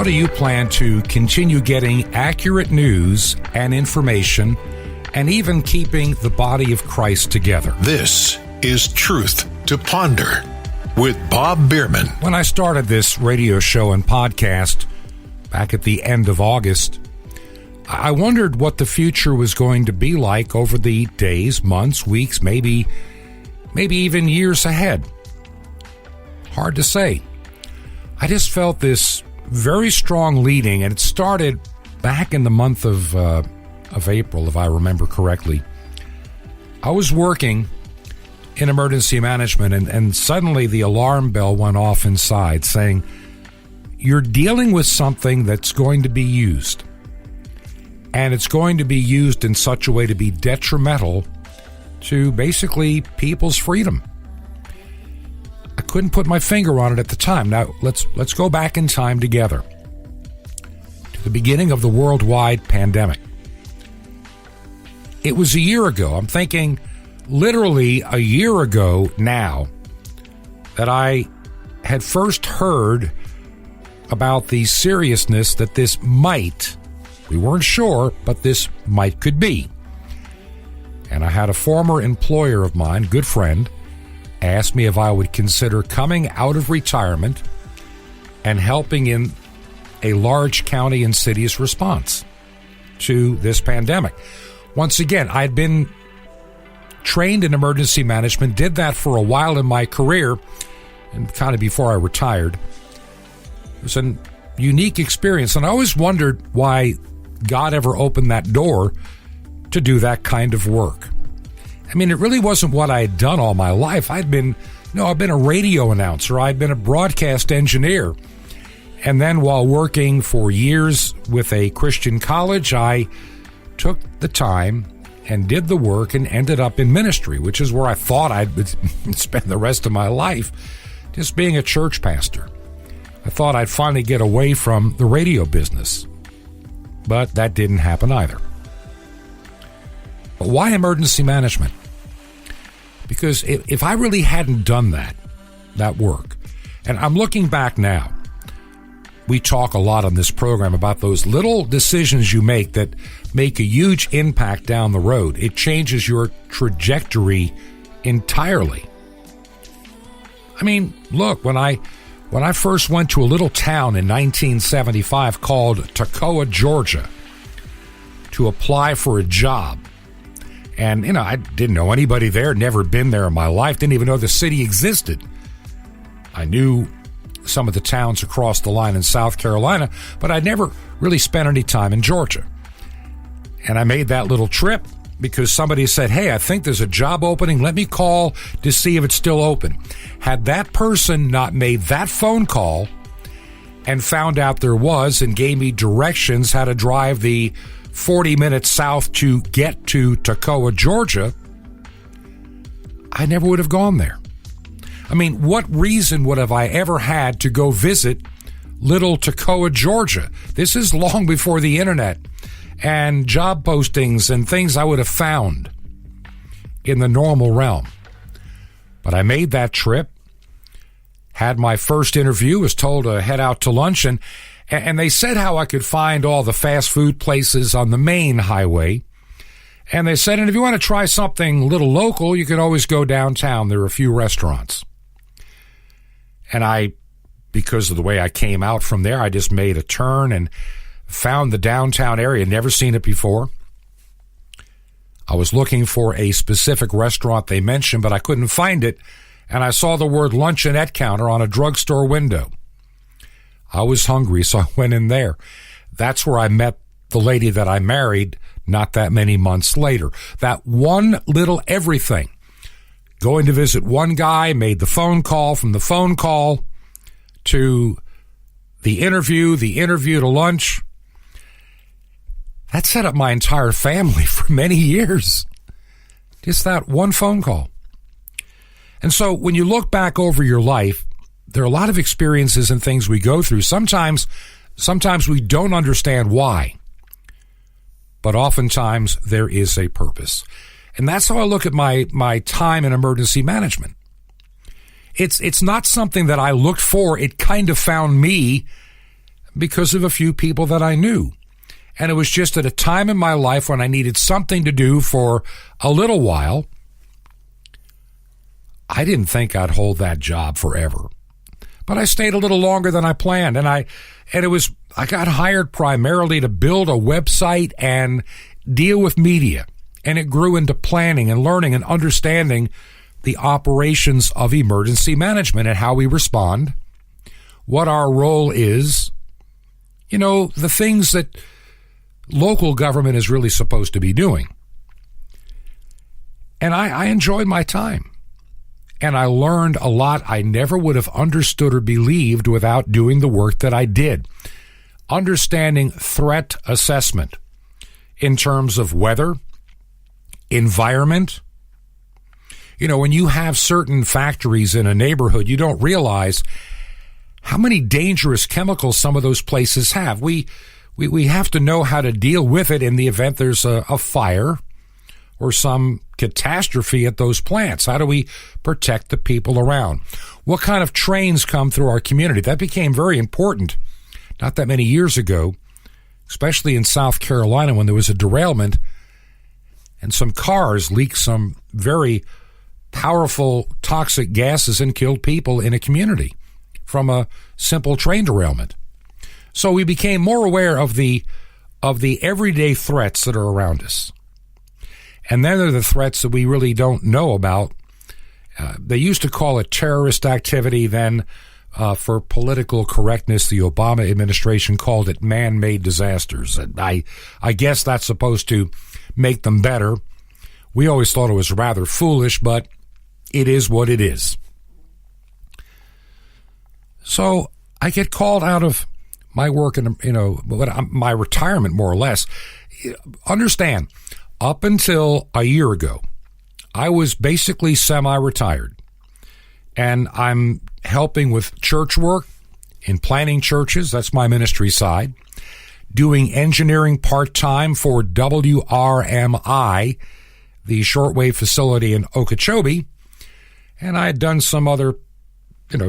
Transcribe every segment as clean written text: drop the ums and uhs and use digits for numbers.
How do you plan to continue getting accurate news and information and even keeping the body of Christ together? This is Truth to Ponder with Bob Bierman. When I started this radio show and podcast back at the end of August, I wondered what the future was going to be like over the days, months, weeks, maybe even years ahead. Hard to say. I just felt this very strong leading, and it started back in the month of April, if I remember correctly. I was working in emergency management, and suddenly the alarm bell went off inside saying, you're dealing with something that's going to be used. And it's going to be used in such a way to be detrimental to basically people's freedom. I couldn't put my finger on it at the time. Now, let's go back in time together to the beginning of the worldwide pandemic. It was a year ago. I'm thinking literally a year ago now that I had first heard about the seriousness that this might, we weren't sure, but this could be. And I had a former employer of mine, good friend, asked me if I would consider coming out of retirement and helping in a large county and city's response to this pandemic. Once again, I'd been trained in emergency management, did that for a while in my career, and kind of before I retired. It was a unique experience, and I always wondered why God ever opened that door to do that kind of work. I mean, it really wasn't what I had done all my life. I've been a radio announcer. I'd been a broadcast engineer. And then while working for years with a Christian college, I took the time and did the work and ended up in ministry, which is where I thought I'd spend the rest of my life, just being a church pastor. I thought I'd finally get away from the radio business. But that didn't happen either. But why emergency management? Because if I really hadn't done that work, and I'm looking back now, we talk a lot on this program about those little decisions you make that make a huge impact down the road. It changes your trajectory entirely. I mean, look, when I first went to a little town in 1975 called Toccoa, Georgia, to apply for a job, and, I didn't know anybody there, never been there in my life, didn't even know the city existed. I knew some of the towns across the line in South Carolina, but I'd never really spent any time in Georgia. And I made that little trip because somebody said, hey, I think there's a job opening. Let me call to see if it's still open. Had that person not made that phone call and found out there was and gave me directions how to drive the 40 minutes south to get to Toccoa, Georgia, I never would have gone there. I mean, what reason would have I ever had to go visit little Toccoa, Georgia? This is long before the internet and job postings and things I would have found in the normal realm. But I made that trip, had my first interview, was told to head out to lunch, and they said how I could find all the fast food places on the main highway. And they said, and if you want to try something a little local, you can always go downtown. There are a few restaurants. And because of the way I came out from there, I just made a turn and found the downtown area, never seen it before. I was looking for a specific restaurant they mentioned, but I couldn't find it, and I saw the word luncheonette counter on a drugstore window. I was hungry, so I went in there. That's where I met the lady that I married not that many months later. That one little everything. Going to visit one guy, made the phone call, from the phone call to the interview to lunch. That set up my entire family for many years. Just that one phone call. And so when you look back over your life, there are a lot of experiences and things we go through. Sometimes we don't understand why, but oftentimes there is a purpose. And that's how I look at my time in emergency management. It's not something that I looked for. It kind of found me because of a few people that I knew. And it was just at a time in my life when I needed something to do for a little while. I didn't think I'd hold that job forever, but I stayed a little longer than I planned. And I got hired primarily to build a website and deal with media. And it grew into planning and learning and understanding the operations of emergency management and how we respond, what our role is, the things that local government is really supposed to be doing. And I enjoyed my time. And I learned a lot I never would have understood or believed without doing the work that I did. Understanding threat assessment in terms of weather, environment. When you have certain factories in a neighborhood, you don't realize how many dangerous chemicals some of those places have. We have to know how to deal with it in the event there's a fire or some catastrophe at those plants. How do we protect the people around? What kind of trains come through our community? That became very important not that many years ago, especially in South Carolina when there was a derailment and some cars leaked some very powerful toxic gases and killed people in a community from a simple train derailment. So we became more aware of the everyday threats that are around us. And then there are the threats that we really don't know about. They used to call it terrorist activity. Then, for political correctness, the Obama administration called it man-made disasters. And I guess that's supposed to make them better. We always thought it was rather foolish, but it is what it is. So I get called out of my work and my retirement, more or less. Understand, up until a year ago, I was basically semi-retired, and I'm helping with church work in planning churches. That's my ministry side. Doing engineering part-time for WRMI, the shortwave facility in Okeechobee, and I had done some other,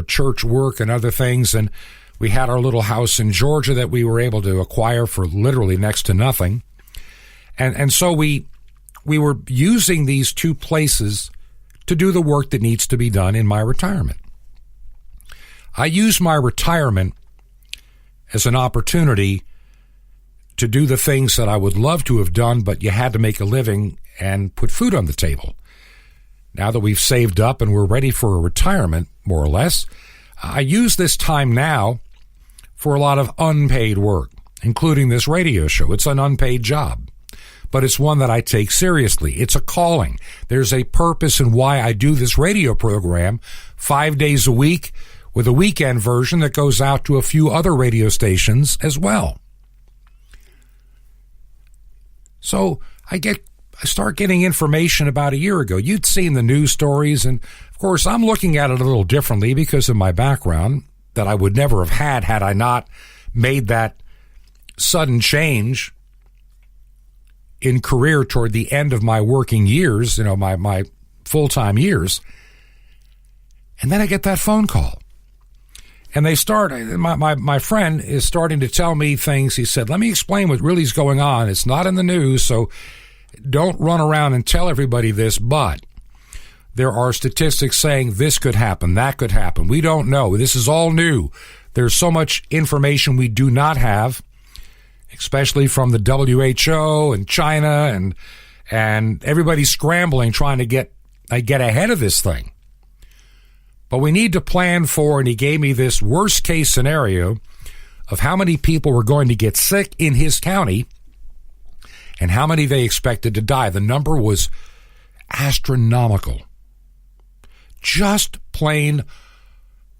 church work and other things, and we had our little house in Georgia that we were able to acquire for literally next to nothing. And so we were using these two places to do the work that needs to be done in my retirement. I used my retirement as an opportunity to do the things that I would love to have done, but you had to make a living and put food on the table. Now that we've saved up and we're ready for a retirement, more or less, I use this time now for a lot of unpaid work, including this radio show. It's an unpaid job, but it's one that I take seriously. It's a calling. There's a purpose in why I do this radio program 5 days a week with a weekend version that goes out to a few other radio stations as well. So I start getting information about a year ago. You'd seen the news stories, and of course I'm looking at it a little differently because of my background that I would never have had I not made that sudden change in career toward the end of my working years, my full-time years. And then I get that phone call. And they start, my friend is starting to tell me things. He said, let me explain what really is going on. It's not in the news, so don't run around and tell everybody this, but there are statistics saying this could happen, that could happen. We don't know. This is all new. There's so much information we do not have, especially from the WHO and China, and everybody's scrambling trying to get ahead of this thing. But we need to plan for, and he gave me this worst case scenario of how many people were going to get sick in his county and how many they expected to die. The number was astronomical. Just plain,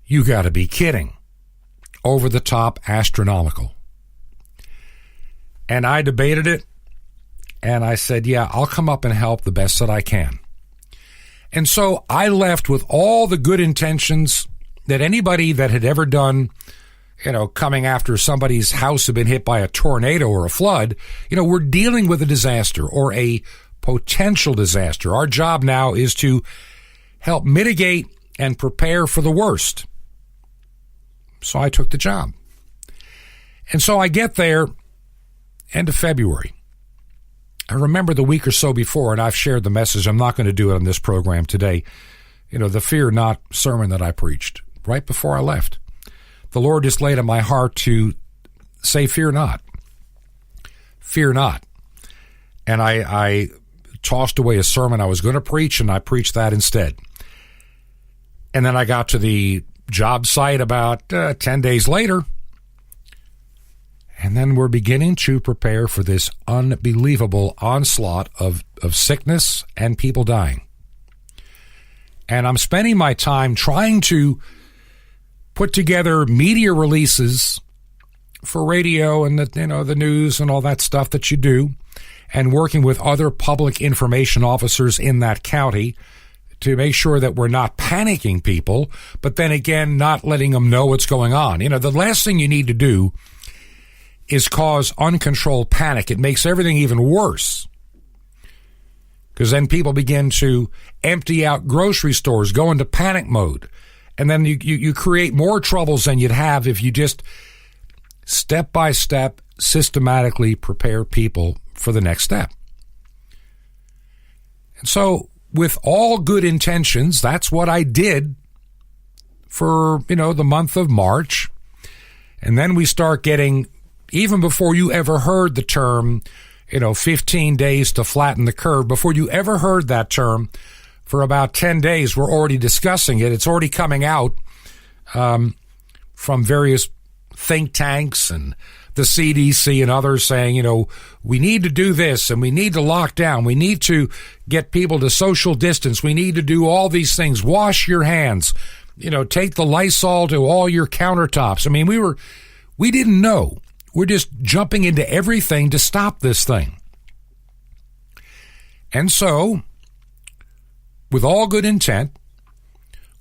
you got to be kidding. Over the top, astronomical. And I debated it, and I said, yeah, I'll come up and help the best that I can. And so I left with all the good intentions that anybody that had ever done, coming after somebody's house had been hit by a tornado or a flood, we're dealing with a disaster or a potential disaster. Our job now is to help mitigate and prepare for the worst. So I took the job. And so I get there, end of February. I remember the week or so before, and I've shared the message. I'm not going to do it on this program today. The fear not sermon that I preached right before I left. The Lord just laid on my heart to say, fear not. Fear not. And I tossed away a sermon I was going to preach, and I preached that instead. And then I got to the job site about 10 days later, and then we're beginning to prepare for this unbelievable onslaught of sickness and people dying. And I'm spending my time trying to put together media releases for radio and the news and all that stuff that you do, and working with other public information officers in that county to make sure that we're not panicking people, but then again, not letting them know what's going on. The last thing you need to do is cause uncontrolled panic. It makes everything even worse, because then people begin to empty out grocery stores, go into panic mode, and then you create more troubles than you'd have if you just step by step systematically prepare people for the next step. And so, with all good intentions, that's what I did for, the month of March. And then we start getting, even before you ever heard the term, 15 days to flatten the curve, before you ever heard that term, for about 10 days, we're already discussing it. It's already coming out from various think tanks and the CDC and others saying, we need to do this and we need to lock down. We need to get people to social distance. We need to do all these things. Wash your hands. Take the Lysol to all your countertops. I mean, we didn't know. We're just jumping into everything to stop this thing. And so, with all good intent,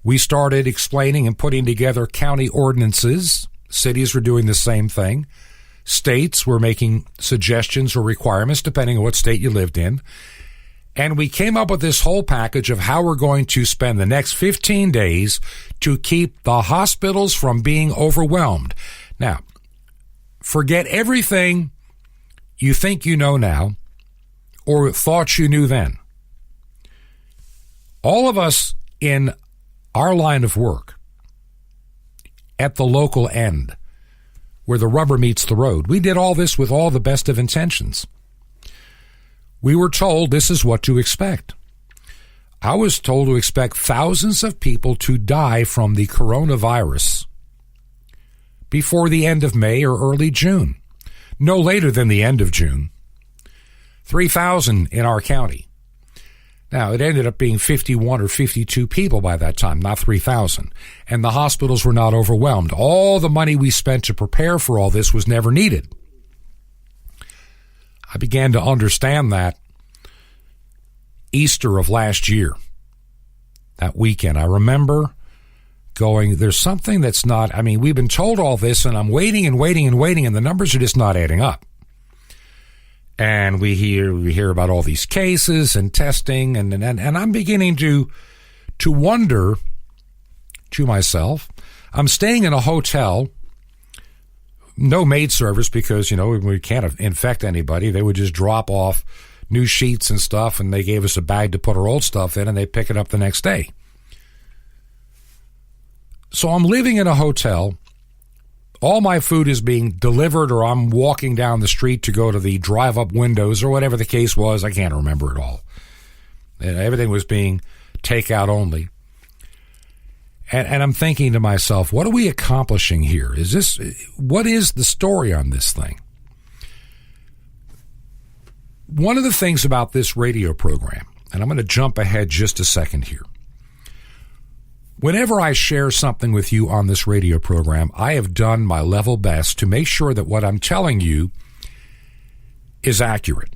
we started explaining and putting together county ordinances. Cities were doing the same thing. States were making suggestions or requirements depending on what state you lived in. And we came up with this whole package of how we're going to spend the next 15 days to keep the hospitals from being overwhelmed. Now, forget everything you think you know now or thought you knew then. All of us in our line of work, at the local end, where the rubber meets the road, we did all this with all the best of intentions. We were told this is what to expect. I was told to expect thousands of people to die from the coronavirus before the end of May or early June, no later than the end of June. 3,000 in our county. Now, it ended up being 51 or 52 people by that time, not 3,000. And the hospitals were not overwhelmed. All the money we spent to prepare for all this was never needed. I began to understand that Easter of last year, that weekend. I remember going, there's something that's not, we've been told all this, and I'm waiting, and the numbers are just not adding up. And we hear about all these cases and testing, and I'm beginning to wonder to myself. I'm staying in a hotel, no maid service because, we can't infect anybody. They would just drop off new sheets and stuff, and they gave us a bag to put our old stuff in, and they pick it up the next day. So I'm living in a hotel. All my food is being delivered, or I'm walking down the street to go to the drive-up windows, or whatever the case was. I can't remember it all. And everything was being takeout only. And I'm thinking to myself, what are we accomplishing here? What is the story on this thing? One of the things about this radio program, and I'm going to jump ahead just a second here. Whenever I share something with you on this radio program, I have done my level best to make sure that what I'm telling you is accurate.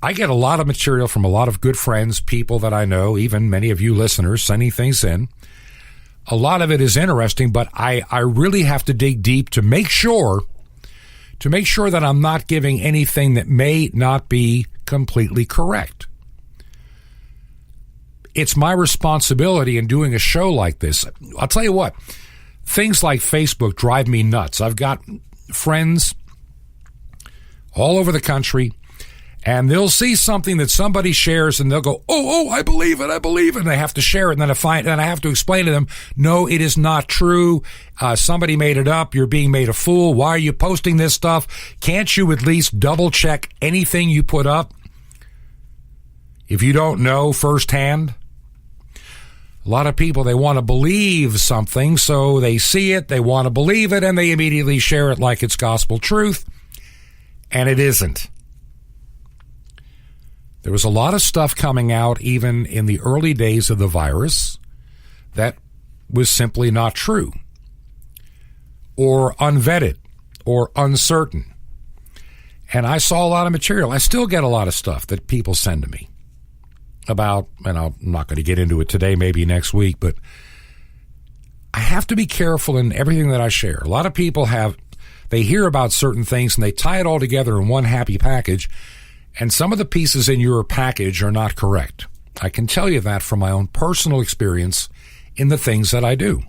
I get a lot of material from a lot of good friends, people that I know, even many of you listeners sending things in. A lot of it is interesting, but I really have to dig deep to make sure that I'm not giving anything that may not be completely correct. It's my responsibility in doing a show like this. I'll tell you what, things like Facebook drive me nuts. I've got, friends all over the country, and they'll see something that somebody shares, and they'll go, oh, I believe it, and they have to share it, and then I have to explain to them, no, it is not true. Somebody made it up. You're being made a fool. Why are you posting this stuff? Can't you at least double check anything you put up if you don't know firsthand? A lot of people, they want to believe something, so they see it, they want to believe it, and they immediately share it like it's gospel truth, and it isn't. There was a lot of stuff coming out even in the early days of the virus that was simply not true, or unvetted, or uncertain. And I saw a lot of material. I still get a lot of stuff that people send to me about, and I'm not going to get into it today, maybe next week, but I have to be careful in everything that I share. A lot of people they hear about certain things and they tie it all together in one happy package, and some of the pieces in your package are not correct. I can tell you that from my own personal experience in the things that I do.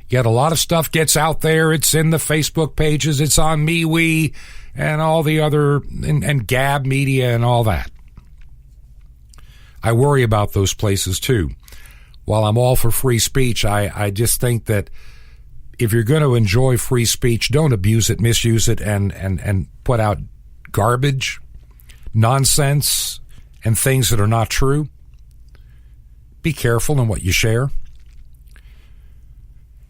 Yet a lot of stuff gets out there. It's in the Facebook pages. It's on MeWe and all the other, and Gab Media and all that. I worry about those places too. While I'm all for free speech, I just think that if you're going to enjoy free speech, don't abuse it, misuse it, and put out garbage, nonsense, and things that are not true. Be careful in what you share.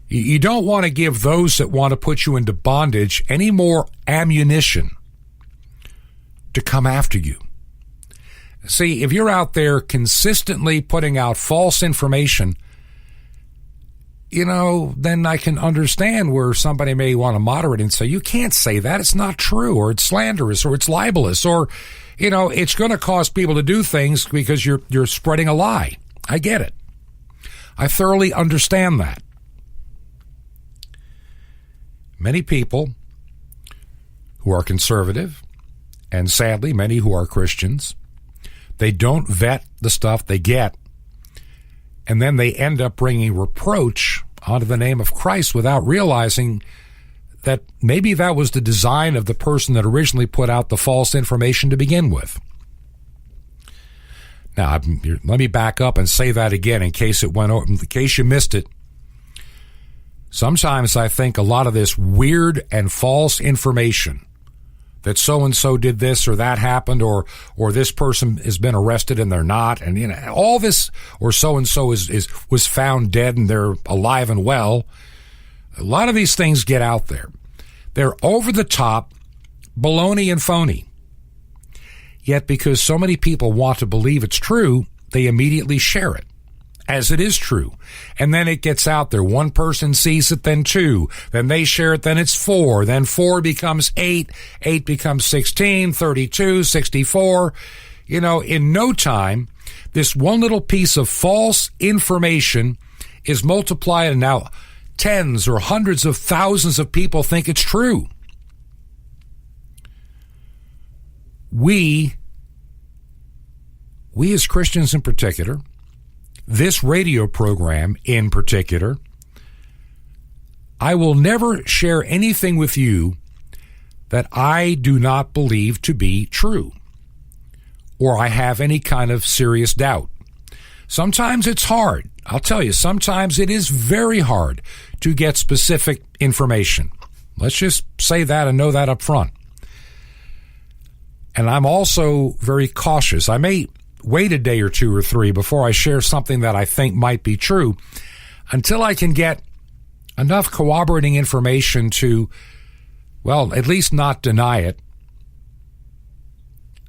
You don't want to give those that want to put you into bondage any more ammunition to come after you. See, if you're out there consistently putting out false information, then I can understand where somebody may want to moderate and say, you can't say that. It's not true, or it's slanderous, or it's libelous, or, it's going to cause people to do things because you're spreading a lie. I get it. I thoroughly understand that. Many people who are conservative, and sadly, many who are Christians, they don't vet the stuff they get, and then they end up bringing reproach onto the name of Christ without realizing that maybe that was the design of the person that originally put out the false information to begin with. Now, let me back up and say that again in case you missed it. Sometimes I think a lot of this weird and false information that so-and-so did this or that happened, or this person has been arrested and they're not, and all this, or so-and-so was found dead and they're alive and well. A lot of these things get out there. They're over the top, baloney and phony. Yet because so many people want to believe it's true, they immediately share it as it is true. And then it gets out there. One person sees it, then two. Then they share it, then it's four. Then 4 becomes 8. 8 becomes 16, 32, 64. In no time, this one little piece of false information is multiplied, and now tens or hundreds of thousands of people think it's true. We as Christians in particular, this radio program in particular, I will never share anything with you that I do not believe to be true, or I have any kind of serious doubt. Sometimes it's hard. I'll tell you, sometimes it is very hard to get specific information. Let's just say that and know that up front. And I'm also very cautious. I may wait a day or 2 or 3 before I share something that I think might be true until I can get enough corroborating information to, at least not deny it.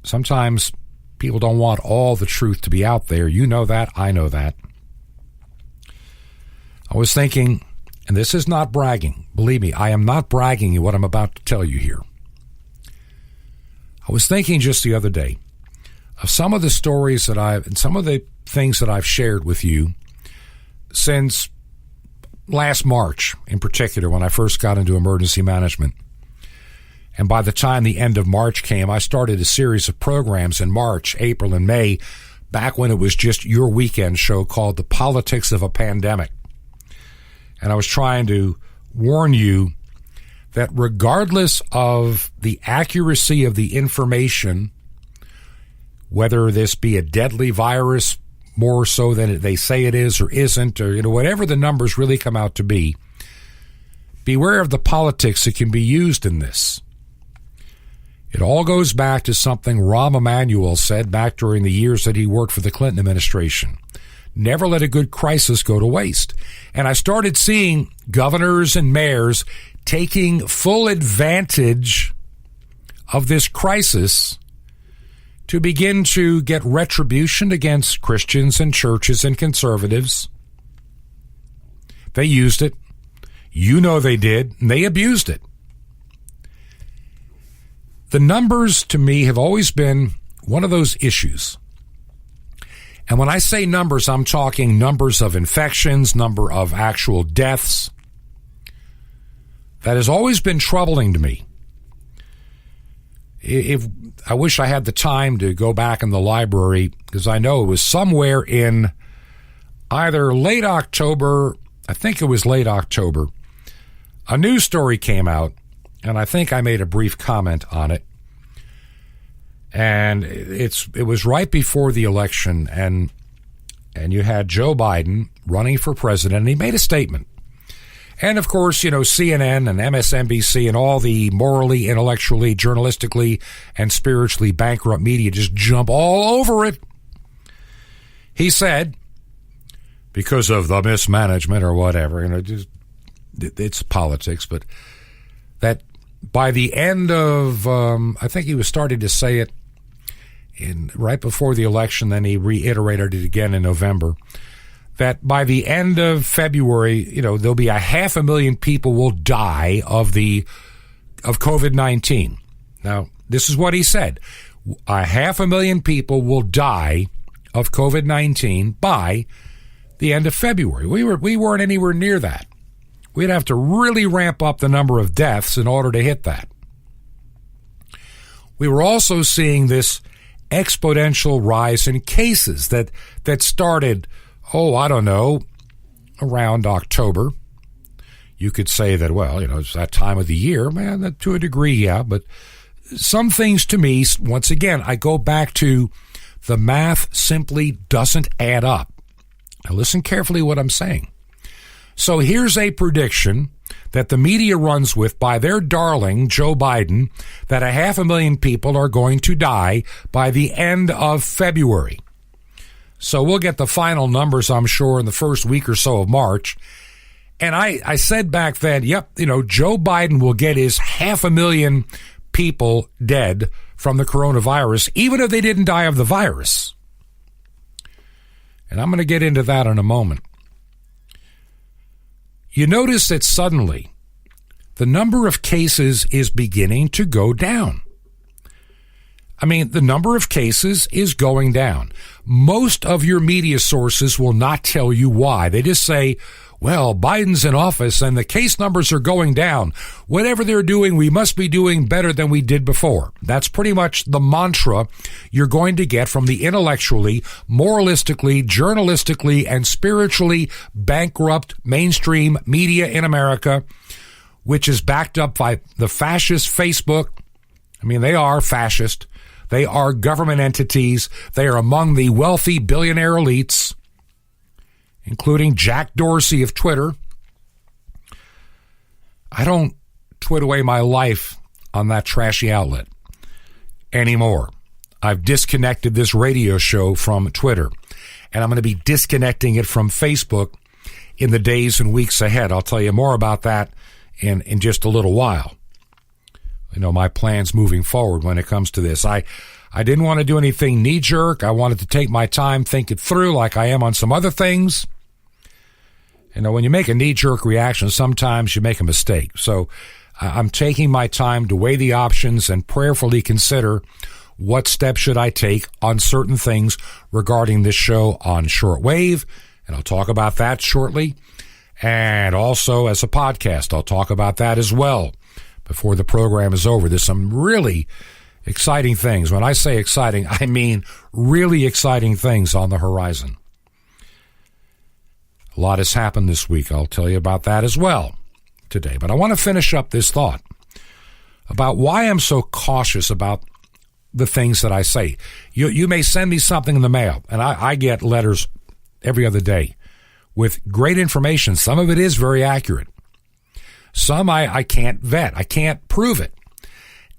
Sometimes people don't want all the truth to be out there. You know that. I know that. I was thinking, and this is not bragging. Believe me, I am not bragging you what I'm about to tell you here. I was thinking just the other day of some of the stories and some of the things that I've shared with you since last March, in particular, when I first got into emergency management. And by the time the end of March came, I started a series of programs in March, April, and May, back when it was just your weekend show called The Politics of a Pandemic. And I was trying to warn you that regardless of the accuracy of the information, whether this be a deadly virus more so than they say it is or isn't, or whatever the numbers really come out to be, beware of the politics that can be used in this. It all goes back to something Rahm Emanuel said back during the years that he worked for the Clinton administration. Never let a good crisis go to waste. And I started seeing governors and mayors taking full advantage of this crisis to begin to get retribution against Christians and churches and conservatives. They used it. They did, and they abused it. The numbers, to me, have always been one of those issues. And when I say numbers, I'm talking numbers of infections, number of actual deaths. That has always been troubling to me. If I wish I had the time to go back in the library, because I know it was somewhere in either late October, I think it was late October, a news story came out, and I think I made a brief comment on it. And it was right before the election, and you had Joe Biden running for president, and he made a statement. And, of course, CNN and MSNBC and all the morally, intellectually, journalistically, and spiritually bankrupt media just jump all over it. He said, because of the mismanagement or whatever, it's politics, but that by the end of, I think he was starting to say it right before the election, then he reiterated it again in November, that by the end of February, there'll be 500,000 people will die of COVID-19. Now, this is what he said. 500,000 people will die of COVID-19 by the end of February. We weren't anywhere near that. We'd have to really ramp up the number of deaths in order to hit that. We were also seeing this exponential rise in cases that started, around October. You could say that, it's that time of the year, man, to a degree, yeah, but some things to me, once again, I go back to the math simply doesn't add up. Now listen carefully what I'm saying. So here's a prediction that the media runs with by their darling Joe Biden, that 500,000 people are going to die by the end of February. So we'll get the final numbers, I'm sure, in the first week or so of March. And I said back then, Joe Biden will get his 500,000 people dead from the coronavirus, even if they didn't die of the virus. And I'm going to get into that in a moment. You notice that suddenly the number of cases is beginning to go down. I mean, the number of cases is going down. Most of your media sources will not tell you why. They just say, well, Biden's in office and the case numbers are going down. Whatever they're doing, we must be doing better than we did before. That's pretty much the mantra you're going to get from the intellectually, moralistically, journalistically, and spiritually bankrupt mainstream media in America, which is backed up by the fascist Facebook. I mean, they are fascist. They are government entities. They are among the wealthy billionaire elites, including Jack Dorsey of Twitter. I don't twit away my life on that trashy outlet anymore. I've disconnected this radio show from Twitter, and I'm going to be disconnecting it from Facebook in the days and weeks ahead. I'll tell you more about that in just a little while. My plans moving forward when it comes to this. I didn't want to do anything knee-jerk. I wanted to take my time, think it through like I am on some other things. When you make a knee-jerk reaction, sometimes you make a mistake. So I'm taking my time to weigh the options and prayerfully consider what steps should I take on certain things regarding this show on shortwave, and I'll talk about that shortly. And also as a podcast, I'll talk about that as well before the program is over. There's some really exciting things. When I say exciting, I mean really exciting things on the horizon. A lot has happened this week. I'll tell you about that as well. today. But I want to finish up this thought about why I'm so cautious about the things that I say. You may send me something in the mail, and I get letters every other day with great information. Some of it is very accurate. Some I can't vet. I can't prove it.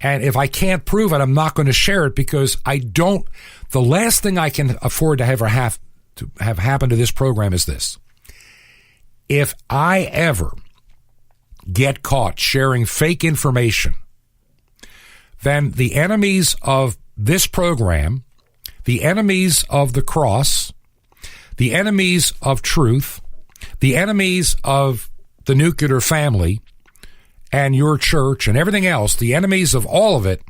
And if I can't prove it, I'm not going to share it because the last thing I can afford to have happen to this program is this. If I ever get caught sharing fake information, then the enemies of this program, the enemies of the cross, the enemies of truth, the enemies of the nuclear family and your church and everything else, the enemies of all of it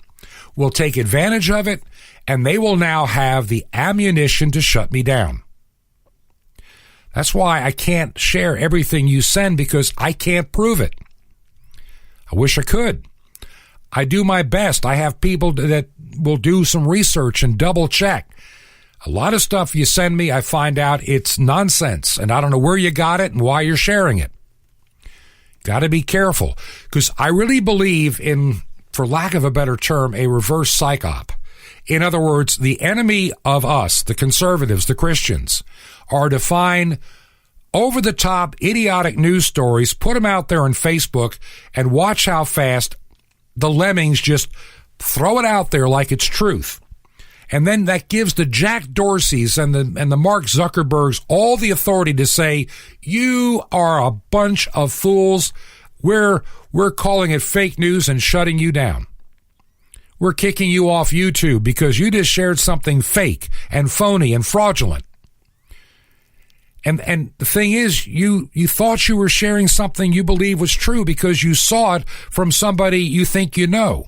will take advantage of it, and they will now have the ammunition to shut me down. That's why I can't share everything you send, because I can't prove it. I wish I could. I do my best. I have people that will do some research and double check. A lot of stuff you send me, I find out it's nonsense, and I don't know where you got it and why you're sharing it. Got to be careful, because I really believe in, for lack of a better term, a reverse psyop. In other words, the enemy of us, the conservatives, the Christians, are to find over-the-top, idiotic news stories, put them out there on Facebook, and watch how fast the lemmings just throw it out there like it's truth. And then that gives the Jack Dorseys and the Mark Zuckerbergs all the authority to say, you are a bunch of fools. We're calling it fake news and shutting you down. We're kicking you off YouTube because you just shared something fake and phony and fraudulent. And the thing is, you thought you were sharing something you believe was true because you saw it from somebody you think you know.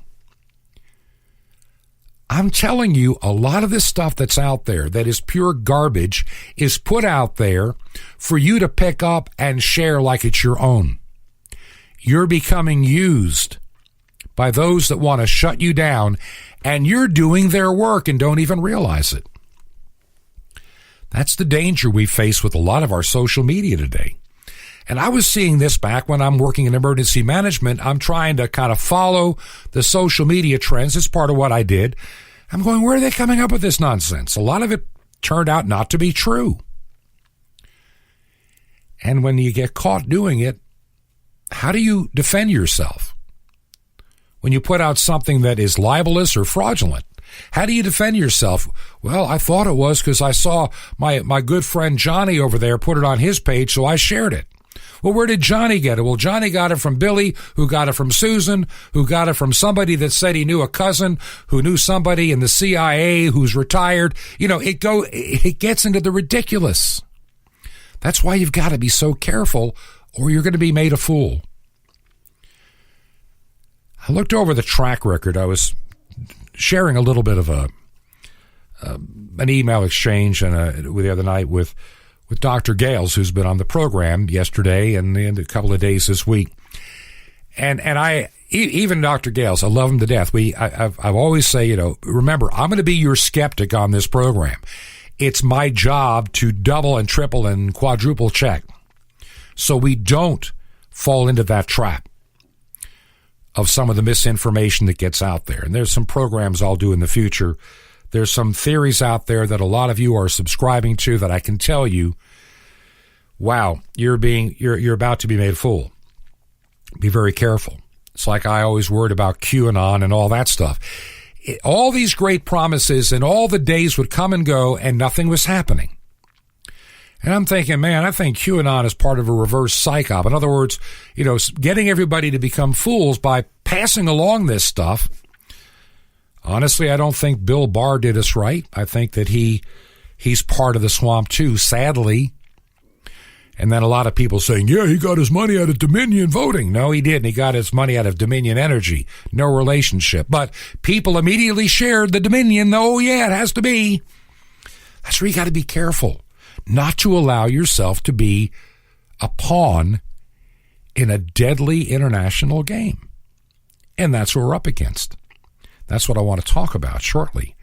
I'm telling you, a lot of this stuff that's out there that is pure garbage is put out there for you to pick up and share like it's your own. You're becoming used by those that want to shut you down, and you're doing their work and don't even realize it. That's the danger we face with a lot of our social media today. And I was seeing this back when I'm working in emergency management. I'm trying to kind of follow the social media trends. It's part of what I did. I'm going, where are they coming up with this nonsense? A lot of it turned out not to be true. And when you get caught doing it, how do you defend yourself? When you put out something that is libelous or fraudulent, how do you defend yourself? Well, I thought it was because I saw my good friend Johnny over there put it on his page, so I shared it. Well, where did Johnny get it? Well, Johnny got it from Billy, who got it from Susan, who got it from somebody that said he knew a cousin, who knew somebody in the CIA who's retired. You know, it gets into the ridiculous. That's why you've got to be so careful, or you're going to be made a fool. I looked over the track record. I was sharing a little bit of an email exchange the other night with Dr. Gales, who's been on the program yesterday and a couple of days this week. And I, even Dr. Gales, I love him to death. I've always say, remember, I'm going to be your skeptic on this program. It's my job to double and triple and quadruple check so we don't fall into that trap of some of the misinformation that gets out there. And there's some programs I'll do in the future. There's some theories out there that a lot of you are subscribing to that I can tell you, wow, you're about to be made a fool. Be very careful. It's like I always worried about QAnon and all that stuff. All these great promises and all the days would come and go and nothing was happening. And I'm thinking, man, I think QAnon is part of a reverse psyop. In other words, getting everybody to become fools by passing along this stuff. Honestly, I don't think Bill Barr did us right. I think that he's part of the swamp too, sadly. And then a lot of people saying, yeah, he got his money out of Dominion voting. No, he didn't. He got his money out of Dominion Energy. No relationship. But people immediately shared the Dominion. Oh, yeah, it has to be. That's where you got to be careful not to allow yourself to be a pawn in a deadly international game. And that's what we're up against. That's what I want to talk about shortly.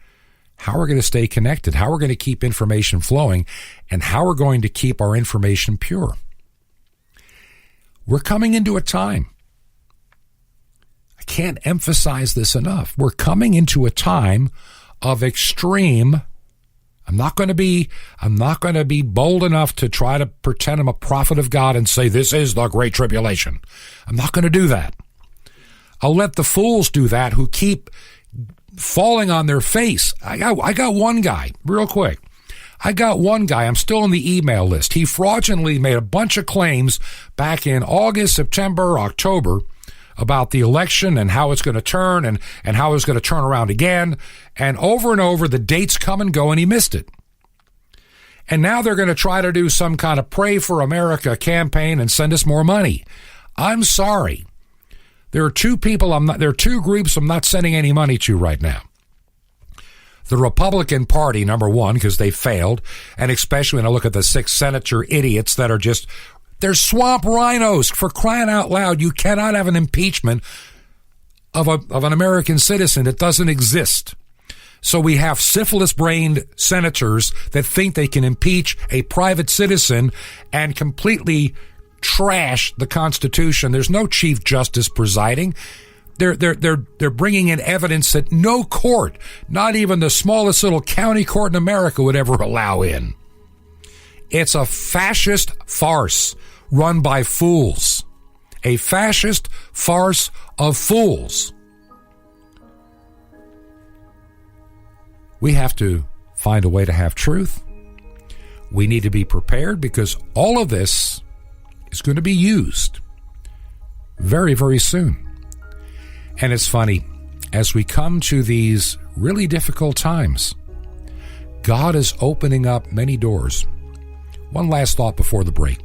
How we're going to stay connected, how we're going to keep information flowing, and how we're going to keep our information pure. We're coming into a time. I can't emphasize this enough. We're coming into a time of extreme. I'm not going to be bold enough to try to pretend I'm a prophet of God and say this is the Great Tribulation. I'm not going to do that. I'll let the fools do that who keep falling on their face. I got one guy, real quick. I got one guy, I'm still on the email list. He fraudulently made a bunch of claims back in August, September, October about the election and how it's going to turn and how it's going to turn around again. And over, the dates come and go, and he missed it. And now they're going to try to do some kind of Pray for America campaign and send us more money. I'm sorry. There are two groups I'm not sending any money to right now. The Republican Party, number one, because they failed, and especially when I look at the 6 senator idiots that are just, they're swamp rhinos, for crying out loud. You cannot have an impeachment of an American citizen. It doesn't exist. So we have syphilis-brained senators that think they can impeach a private citizen and completely trash the Constitution. There's no Chief Justice presiding. They're bringing in evidence that no court, not even the smallest little county court in America, would ever allow in. It's a fascist farce run by fools. A fascist farce of fools. We have to find a way to have truth. We need to be prepared because all of this is going to be used very, very soon. And it's funny, as we come to these really difficult times, God is opening up many doors. One last thought before the break.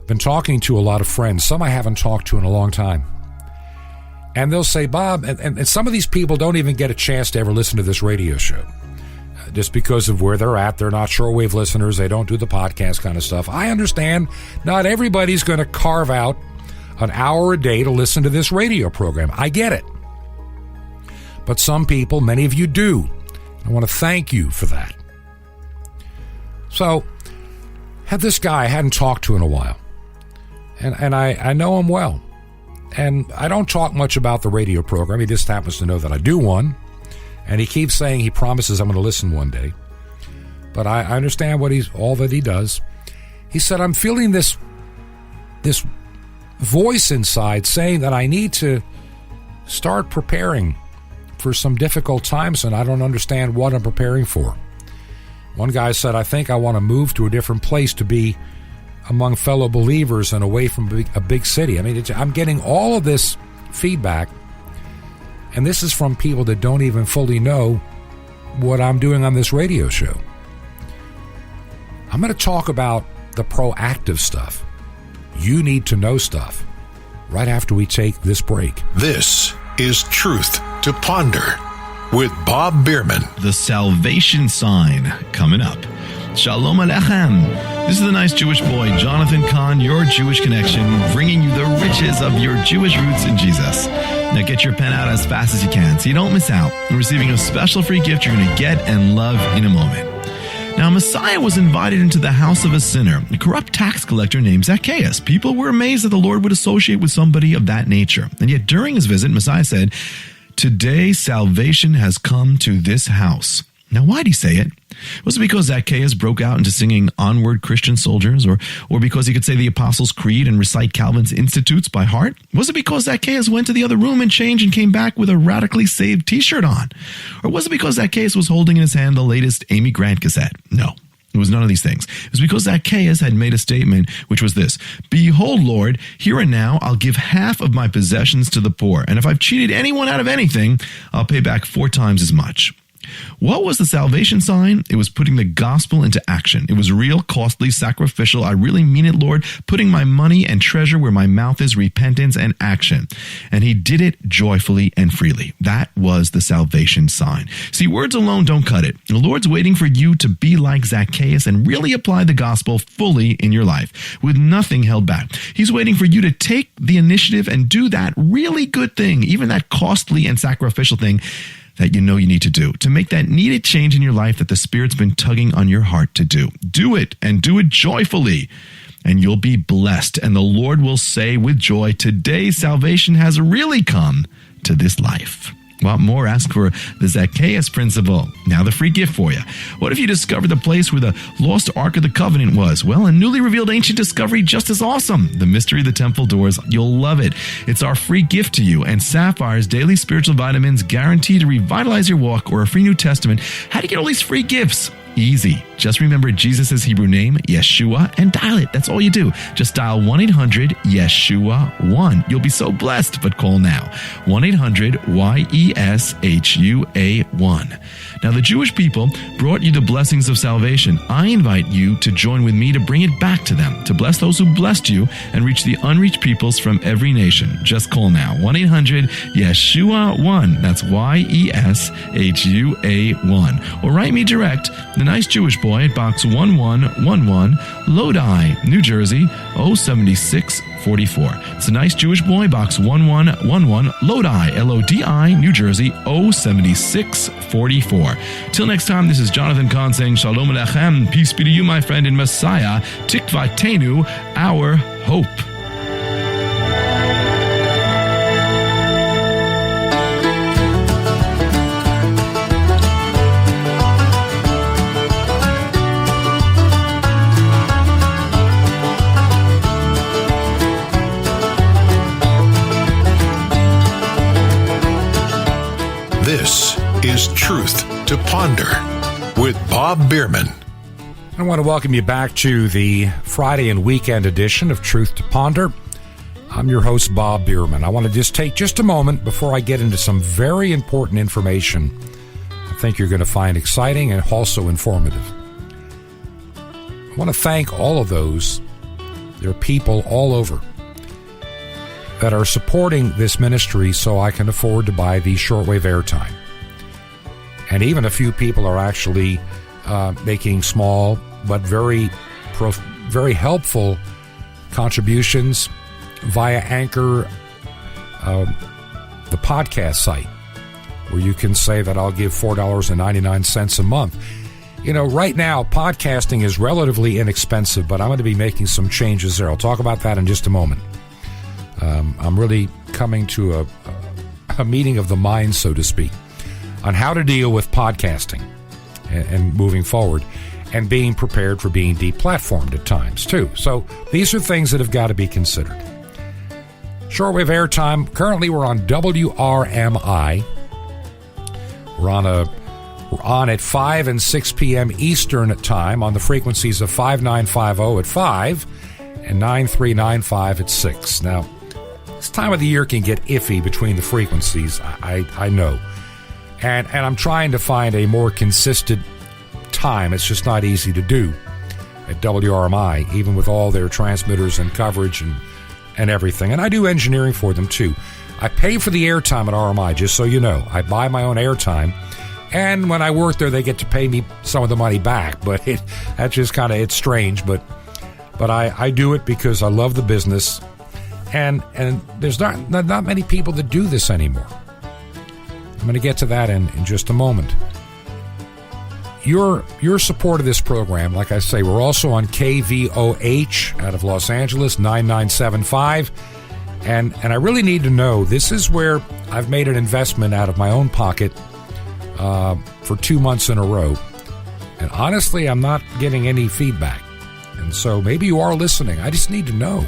I've been talking to a lot of friends, some I haven't talked to in a long time. And they'll say, Bob, and some of these people don't even get a chance to ever listen to this radio show. Just because of where they're at, they're not shortwave listeners, they don't do the podcast kind of stuff. I understand not everybody's going to carve out an hour a day to listen to this radio program. I get it. But some people, many of you do. I want to thank you for that. So, had this guy I hadn't talked to in a while. And I know him well. And I don't talk much about the radio program. He just happens to know that I do one. And he keeps saying he promises I'm going to listen one day. But I understand all that he does. He said, I'm feeling this voice inside saying that I need to start preparing for some difficult times, and I don't understand what I'm preparing for. One guy said, I think I want to move to a different place to be among fellow believers and away from a big city. I mean, I'm getting all of this feedback, and this is from people that don't even fully know what I'm doing on this radio show. I'm going to talk about the proactive stuff. You need to know stuff right after we take this break. This is Truth to Ponder with Bob Bierman. The salvation sign coming up. Shalom Aleichem. This is the nice Jewish boy, Jonathan Kahn, your Jewish connection, bringing you the riches of your Jewish roots in Jesus. Now get your pen out as fast as you can so you don't miss out on receiving a special free gift you're going to get and love in a moment. Now, Messiah was invited into the house of a sinner, a corrupt tax collector named Zacchaeus. People were amazed that the Lord would associate with somebody of that nature. And yet during his visit, Messiah said, "Today salvation has come to this house." Now, why did he say it? Was it because Zacchaeus broke out into singing Onward Christian Soldiers, or because he could say the Apostles' Creed and recite Calvin's Institutes by heart? Was it because Zacchaeus went to the other room and changed and came back with a radically saved t-shirt on? Or was it because Zacchaeus was holding in his hand the latest Amy Grant cassette? No, it was none of these things. It was because Zacchaeus had made a statement, which was this: "Behold, Lord, here and now I'll give half of my possessions to the poor, and if I've cheated anyone out of anything, I'll pay back 4 times as much." What was the salvation sign? It was putting the gospel into action. It was real, costly, sacrificial. I really mean it, Lord. Putting my money and treasure where my mouth is, repentance and action. And he did it joyfully and freely. That was the salvation sign. See, words alone don't cut it. The Lord's waiting for you to be like Zacchaeus and really apply the gospel fully in your life, with nothing held back. He's waiting for you to take the initiative and do that really good thing, even that costly and sacrificial thing that you know you need to do, to make that needed change in your life that the Spirit's been tugging on your heart to do. Do it, and do it joyfully. and you'll be blessed. And the Lord will say with joy, today salvation has really come to this life. Want more? Ask for the Zacchaeus principle. Now the free gift for you. What if you discovered the place where the lost Ark of the Covenant was? Well, a newly revealed ancient discovery just as awesome. The Mystery of the Temple Doors. You'll love it. It's our free gift to you. And Sapphire's daily spiritual vitamins guaranteed to revitalize your walk, or a free New Testament. How do you get all these free gifts? Easy. Just remember Jesus' Hebrew name, Yeshua, and dial it. That's all you do. Just dial 1-800-YESHUA-1. You'll be so blessed, but call now. 1-800-YESHUA-1. Now, the Jewish people brought you the blessings of salvation. I invite you to join with me to bring it back to them, to bless those who blessed you and reach the unreached peoples from every nation. Just call now. 1-800-YESHUA-1. That's YESHUA-1. Or write me direct, The Nice Jewish Boy, at Box 1111, Lodi, New Jersey, 07644. It's a Nice Jewish Boy, Box 1111, Lodi, Lodi, New Jersey, 07644. Till next time, this is Jonathan Kahn saying Shalom Alechem. Peace be to you, my friend in Messiah. Tikvatenu, our hope. This is Truth to Ponder with Bob Bierman. I want to welcome you back to the Friday and weekend edition of Truth to Ponder. I'm your host, Bob Bierman. I want to just take just a moment before I get into some very important information I think you're going to find exciting and also informative. I want to thank all of those. There are people all over that are supporting this ministry so I can afford to buy the shortwave airtime. And even a few people are actually making small but very helpful contributions via Anchor, the podcast site, where you can say that I'll give $4.99 a month. You know, right now, podcasting is relatively inexpensive, but I'm going to be making some changes there. I'll talk about that in just a moment. I'm really coming to a meeting of the mind, so to speak, on how to deal with podcasting and moving forward, and being prepared for being deplatformed at times, too. So these are things that have got to be considered. Shortwave airtime, currently we're on WRMI. We're on at 5 and 6 p.m. Eastern time on the frequencies of 5950 at 5 and 9395 at 6. Now, this time of the year can get iffy between the frequencies, I know. And I'm trying to find a more consistent time. It's just not easy to do at WRMI, even with all their transmitters and coverage and everything. And I do engineering for them, too. I pay for the airtime at RMI, just so you know. I buy my own airtime. And when I work there, they get to pay me some of the money back. But that's just kind of, it's strange. But I do it because I love the business. And there's not many people that do this anymore. I'm going to get to that in just a moment. Your support of this program, like I say, we're also on KVOH out of Los Angeles, 9975. And I really need to know, this is where I've made an investment out of my own pocket for 2 months in a row. And honestly, I'm not getting any feedback. And so maybe you are listening. I just need to know.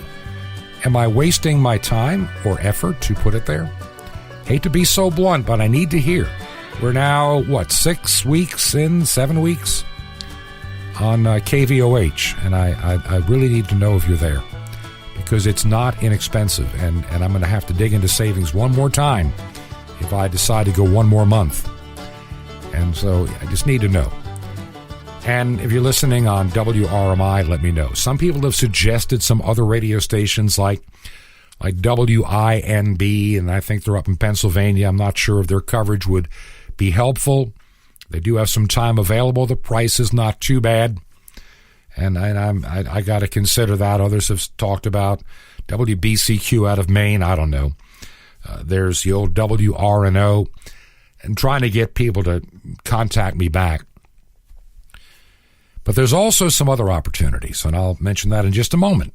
Am I wasting my time or effort to put it there? Hate to be so blunt, but I need to hear. We're now, 6 weeks in, 7 weeks on KVOH. And I really need to know if you're there, because it's not inexpensive. And I'm going to have to dig into savings one more time if I decide to go one more month. And so I just need to know. And if you're listening on WRMI, let me know. Some people have suggested some other radio stations like WINB, and I think they're up in Pennsylvania. I'm not sure if their coverage would be helpful. They do have some time available. The price is not too bad. And I got to consider that. Others have talked about WBCQ out of Maine. I don't know. There's the old WRNO, and trying to get people to contact me back. But there's also some other opportunities, and I'll mention that in just a moment.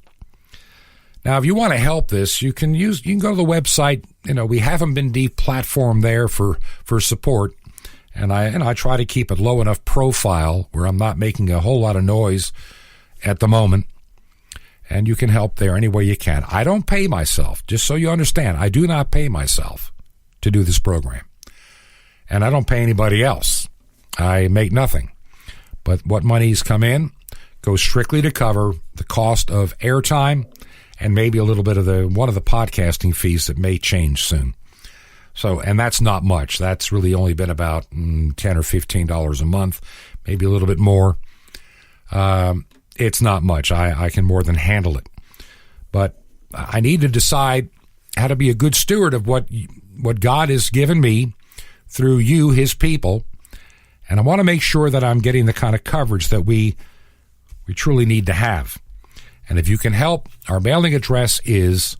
Now, if you want to help this, you can go to the website. We haven't been deplatformed there for support, and I try to keep it low enough profile where I'm not making a whole lot of noise at the moment. And you can help there any way you can. I don't pay myself, just so you understand. I do not pay myself to do this program, and I don't pay anybody else. I make nothing, but what monies come in goes strictly to cover the cost of airtime and maybe a little bit of one of the podcasting fees that may change soon. So, and that's not much. That's really only been about $10 or $15 a month, maybe a little bit more. It's not much. I can more than handle it. But I need to decide how to be a good steward of what God has given me through you, his people. And I want to make sure that I'm getting the kind of coverage that we truly need to have. And if you can help, our mailing address is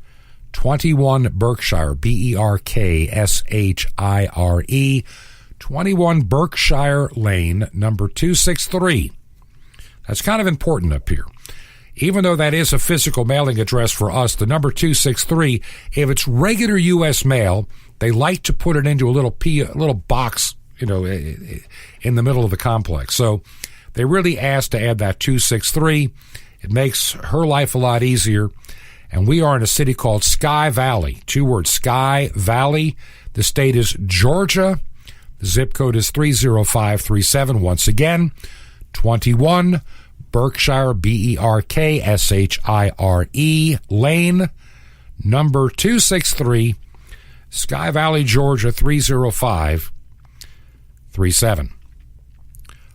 21 Berkshire, Berkshire, 21 Berkshire Lane, number 263. That's kind of important up here. Even though that is a physical mailing address for us, the number 263, if it's regular U.S. mail, they like to put it into a little box, in the middle of the complex. So they really asked to add that 263. It makes her life a lot easier. And we are in a city called Sky Valley. 2 words, Sky Valley. The state is Georgia. The zip code is 30537. Once again, 21 Berkshire, Berkshire Lane, number 263, Sky Valley, Georgia, 30537.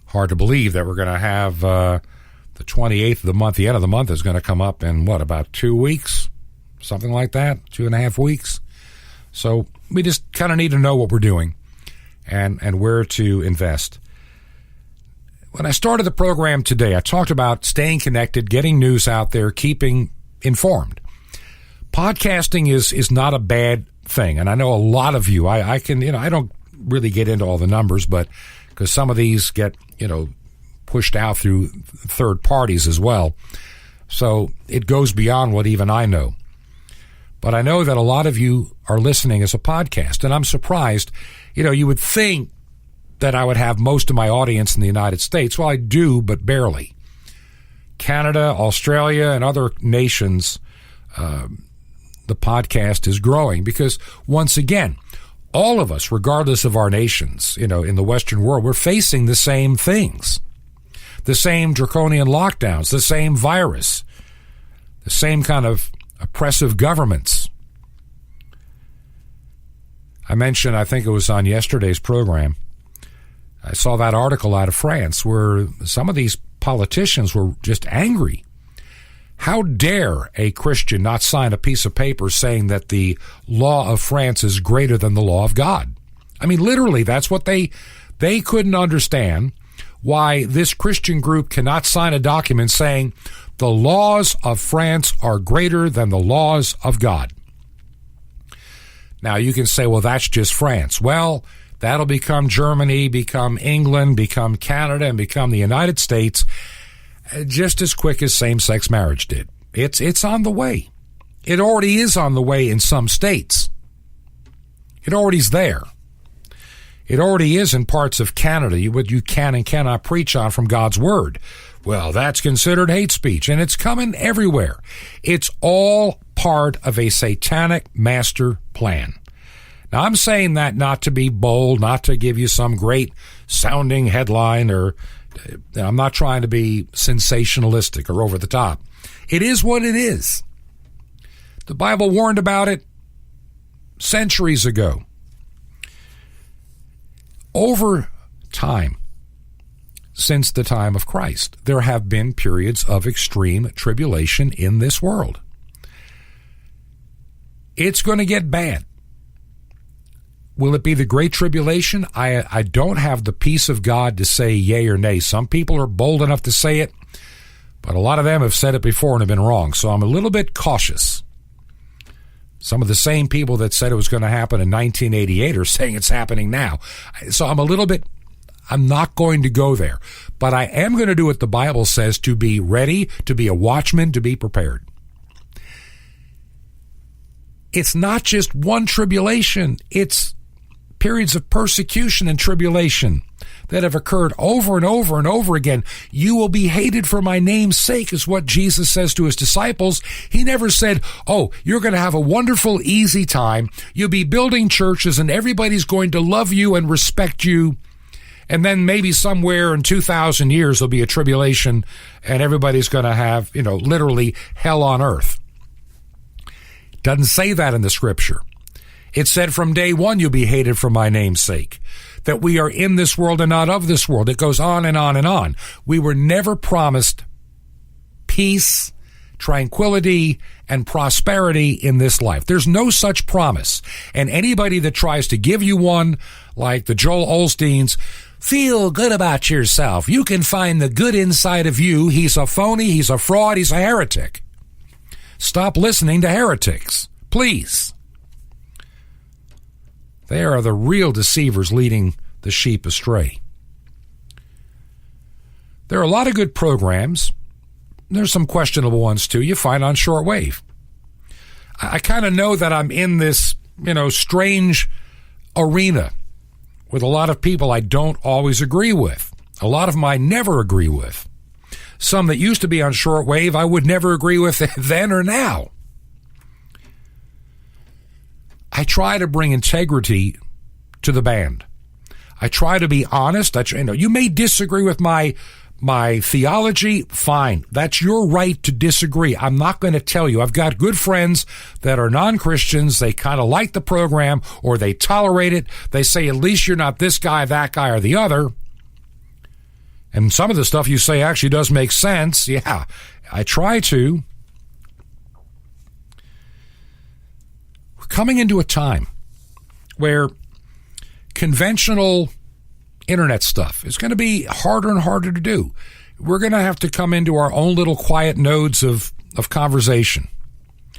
Hard to believe that we're going to have the 28th of the month, the end of the month is going to come up in, about 2 weeks? Something like that, 2.5 weeks. So we just kind of need to know what we're doing and where to invest. When I started the program today, I talked about staying connected, getting news out there, keeping informed. Podcasting is not a bad thing, and I know a lot of you. I don't really get into all the numbers, but because some of these get pushed out through third parties as well, so it goes beyond what even I know. But I know that a lot of you are listening as a podcast, and I'm surprised. You would think that I would have most of my audience in the United States. Well, I do, but barely. Canada, Australia, and other nations, the podcast is growing because, once again, all of us, regardless of our nations, in the Western world, we're facing the same things. The same draconian lockdowns, the same virus, the same kind of oppressive governments. I mentioned, I think it was on yesterday's program, I saw that article out of France where some of these politicians were just angry. How dare a Christian not sign a piece of paper saying that the law of France is greater than the law of God? I mean, literally, that's what they couldn't understand, why this Christian group cannot sign a document saying the laws of France are greater than the laws of God. Now, you can say, well, that's just France. Well, that'll become Germany, become England, become Canada, and become the United States just as quick as same-sex marriage did. It's on the way. It already is on the way in some states. It already's there. It already is in parts of Canada, what you can and cannot preach on from God's Word. Well, that's considered hate speech, and it's coming everywhere. It's all part of a satanic master plan. Now, I'm saying that not to be bold, not to give you some great sounding headline, or I'm not trying to be sensationalistic or over the top. It is what it is. The Bible warned about it centuries ago. Over time, since the time of Christ, there have been periods of extreme tribulation in this world. It's going to get bad. Will it be the Great Tribulation? I don't have the peace of God to say yea or nay. Some people are bold enough to say it, but a lot of them have said it before and have been wrong. So I'm a little bit cautious. Some of the same people that said it was going to happen in 1988 are saying it's happening now. So I'm a little bit I'm not going to go there. But I am going to do what the Bible says, to be ready, to be a watchman, to be prepared. It's not just one tribulation. It's periods of persecution and tribulation that have occurred over and over and over again. You will be hated for my name's sake, is what Jesus says to his disciples. He never said, oh, you're going to have a wonderful, easy time. You'll be building churches and everybody's going to love you and respect you. And then maybe somewhere in 2,000 years, there'll be a tribulation and everybody's going to have, literally hell on earth. Doesn't say that in the scripture. It said from day one, you'll be hated for my name's sake, that we are in this world and not of this world. It goes on and on and on. We were never promised peace, tranquility, and prosperity in this life. There's no such promise. And anybody that tries to give you one, like the Joel Osteens, feel good about yourself. You can find the good inside of you. He's a phony, he's a fraud, he's a heretic. Stop listening to heretics, please. They are the real deceivers leading the sheep astray. There are a lot of good programs. There's some questionable ones, too, you find on shortwave. I kind of know that I'm in this, strange arena with a lot of people I don't always agree with. A lot of them I never agree with. Some that used to be on shortwave I would never agree with then or now. I try to bring integrity to the band. I try to be honest. You may disagree with my theology. Fine. That's your right to disagree. I'm not going to tell you. I've got good friends that are non-Christians. They kind of like the program or they tolerate it. They say, at least you're not this guy, that guy, or the other. And some of the stuff you say actually does make sense. Yeah, I try to. Coming into a time where conventional internet stuff is going to be harder and harder to do. We're going to have to come into our own little quiet nodes of conversation. A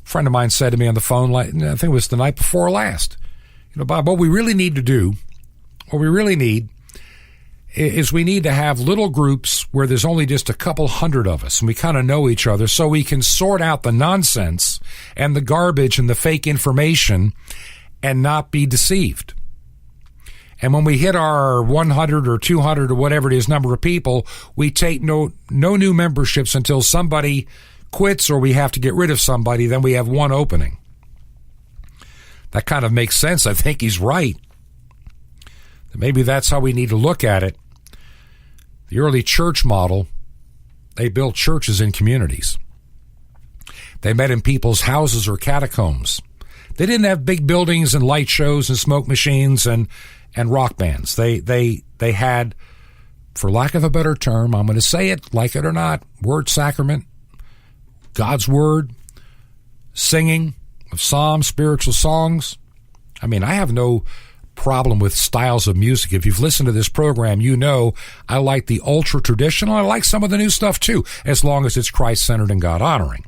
friend of mine said to me on the phone, I think it was the night before last, Bob, what we really need is we need to have little groups where there's only just a couple hundred of us and we kind of know each other so we can sort out the nonsense and the garbage and the fake information and not be deceived. And when we hit our 100 or 200 or whatever it is number of people, we take no new memberships until somebody quits or we have to get rid of somebody. Then we have one opening. That kind of makes sense. I think he's right. Maybe that's how we need to look at it. The early church model, they built churches in communities. They met in people's houses or catacombs. They didn't have big buildings and light shows and smoke machines and rock bands. They had, for lack of a better term, I'm going to say it, like it or not, word sacrament, God's word, singing of psalms, spiritual songs. I have no problem with styles of music. If you've listened to this program, I like the ultra traditional. I like some of the new stuff too, as long as it's Christ-centered and God-honoring.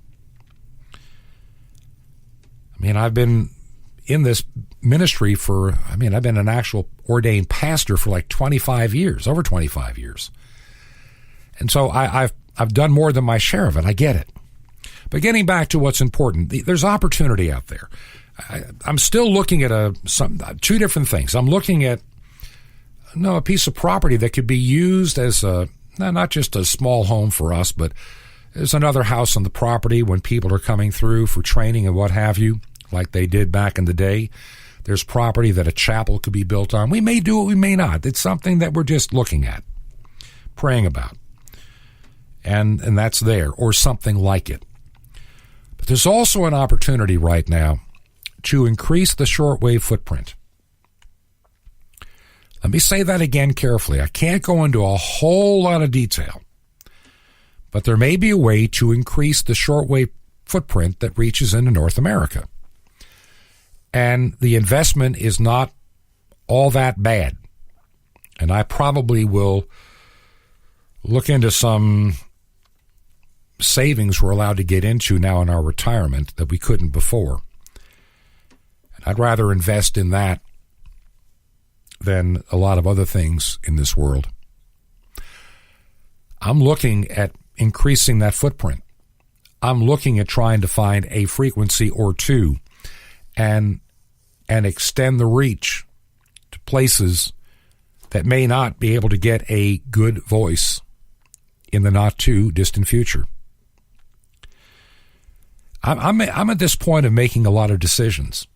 I've been in this ministry I've been an actual ordained pastor for like 25 years, over 25 years. And so I've done more than my share of it. I get it. But getting back to what's important, there's opportunity out there. I'm still looking at two different things. I'm looking at a piece of property that could be used as not just a small home for us, but as another house on the property when people are coming through for training and what have you, like they did back in the day. There's property that a chapel could be built on. We may do it, we may not. It's something that we're just looking at, praying about. And that's there, or something like it. But there's also an opportunity right now to increase the shortwave footprint. Let me say that again carefully. I can't go into a whole lot of detail, but there may be a way to increase the shortwave footprint that reaches into North America. And the investment is not all that bad. And I probably will look into some savings we're allowed to get into now in our retirement that we couldn't before. I'd rather invest in that than a lot of other things in this world. I'm looking at increasing that footprint. I'm looking at trying to find a frequency or two and extend the reach to places that may not be able to get a good voice in the not too distant future. I'm at this point of making a lot of decisions.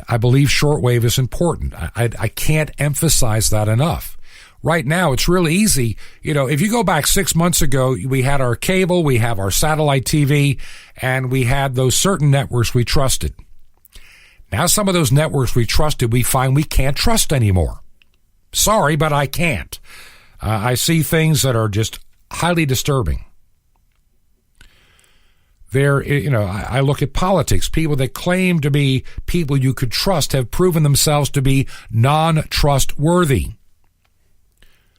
I believe shortwave is important. I can't emphasize that enough. Right now, it's really easy. If you go back 6 months ago, we had our cable, we have our satellite TV, and we had those certain networks we trusted. Now, some of those networks we trusted, we find we can't trust anymore. Sorry, but I can't. I see things that are just highly disturbing. I look at politics. People that claim to be people you could trust have proven themselves to be non-trustworthy.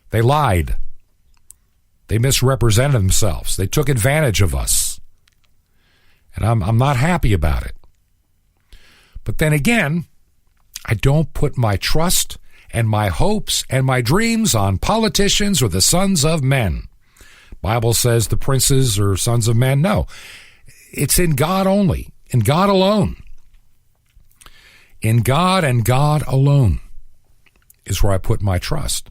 They lied. They misrepresented themselves. They took advantage of us. And I'm not happy about it. But then again, I don't put my trust and my hopes and my dreams on politicians or the sons of men. Bible says the princes are sons of men. No, it's in God only, in God alone. In God and God alone is where I put my trust.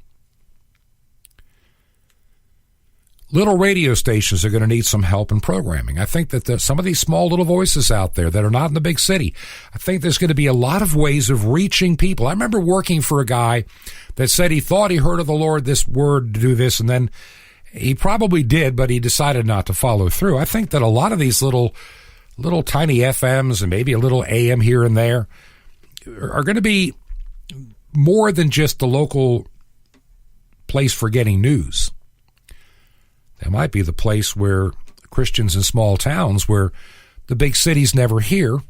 Little radio stations are going to need some help in programming. I think that some of these small little voices out there that are not in the big city, I think there's going to be a lot of ways of reaching people. I remember working for a guy that said he thought he heard of the Lord this word to do this, and then he probably did, but he decided not to follow through. I think that a lot of these little tiny FMs and maybe a little AM here and there are going to be more than just the local place for getting news. It might be the place where Christians in small towns where the big cities never hear,